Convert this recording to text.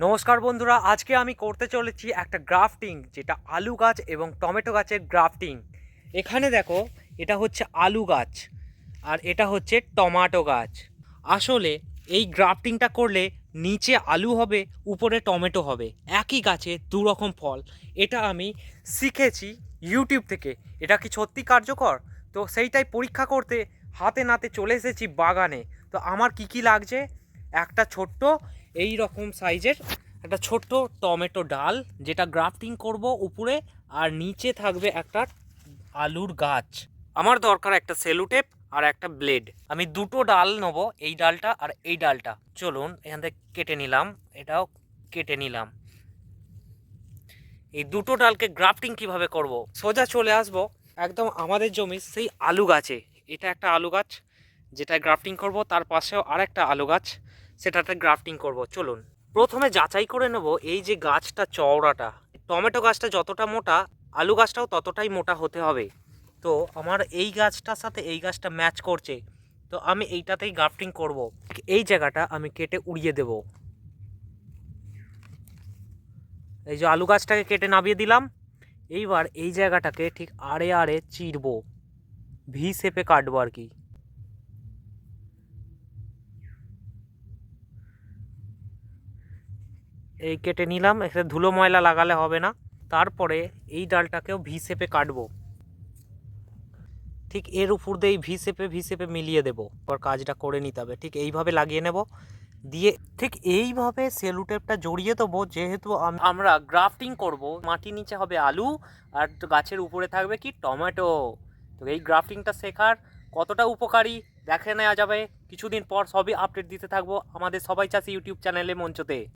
নমস্কার বন্ধুরা, আজকে আমি করতে চলেছি একটা গ্রাফটিং, যেটা আলু গাছ এবং টমেটো গাছের গ্রাফটিং। এখানে দেখো, এটা হচ্ছে আলু গাছ আর এটা হচ্ছে টমেটো গাছ। আসলে এই গ্রাফটিংটা করলে নিচে আলু হবে, উপরে টমেটো হবে, একই গাছে দু রকম ফল। এটা আমি শিখেছি ইউটিউব থেকে। এটা কি সত্যি কার্যকর? তো সেইটাই পরীক্ষা করতে হাতে নাতে চলে এসেছি বাগানে। তো আমার কি কি লাগছে, একটা ছোট্ট এই রকম সাইজের একটা ছোট্ট টমেটো ডাল, যেটা গ্রাফটিং করব উপরে, আর নিচে থাকবে একটা আলুর গাছ। আমার দরকার একটা সেলুটেপ আর একটা ব্লেড। আমি দুটো ডাল নেব, এই ডালটা আর এই ডালটা। চলুন এখান থেকে কেটে নিলাম, এটাও কেটে নিলাম। এই দুটো ডালকে গ্রাফটিং কিভাবে করব, সোজা চলে আসবো একদম আমাদের জমি সেই আলু গাছে। এটা একটা আলু গাছ যেটা গ্রাফটিং করব, তার পাশেও আরেকটা আলু গাছ, সেটাতে গ্রাফটিং করব। চলুন প্রথমে যাচাই করে নেব এই যে গাছটা চওড়াটা। টমেটো গাছটা যতটা মোটা, আলু গাছটাও ততটাই মোটা হতে হবে। তো আমার এই গাছটার সাথে এই গাছটা ম্যাচ করছে, তো আমি এইটাতেই গ্রাফটিং করব। এই জায়গাটা আমি কেটে উড়িয়ে দেব। এই যে আলু গাছটাকে কেটে নামিয়ে দিলাম। এইবার এই জায়গাটাকে ঠিক আড়ে আড়ে চিরবো, ভি শেপে কাটবো আর কি। এই কেটে নিলাম, এখানে ধুলো ময়লা লাগালে হবে না। তারপরে এই ডালটাকেও ভি শেপে কাটবো, ঠিক এর উপর দিয়ে ভি শেপে মিলিয়ে দেবো। পর কাজটা করে নিতে হবে, ঠিক এইভাবে লাগিয়ে নেব। দিয়ে ঠিক এইভাবে সেলুটেপটা জড়িয়ে দেবো। যেহেতু আমরা গ্রাফটিং করব, মাটির নিচে হবে আলু আর গাছের উপরে থাকবে কি টমেটো। তো এই গ্রাফটিংটা শেখার কতটা উপকারী দেখে নেওয়া যাবে কিছুদিন পর, সবই আপডেট দিতে থাকবো আমাদের সবাই চাষি ইউটিউব চ্যানেলে, মঞ্চতে।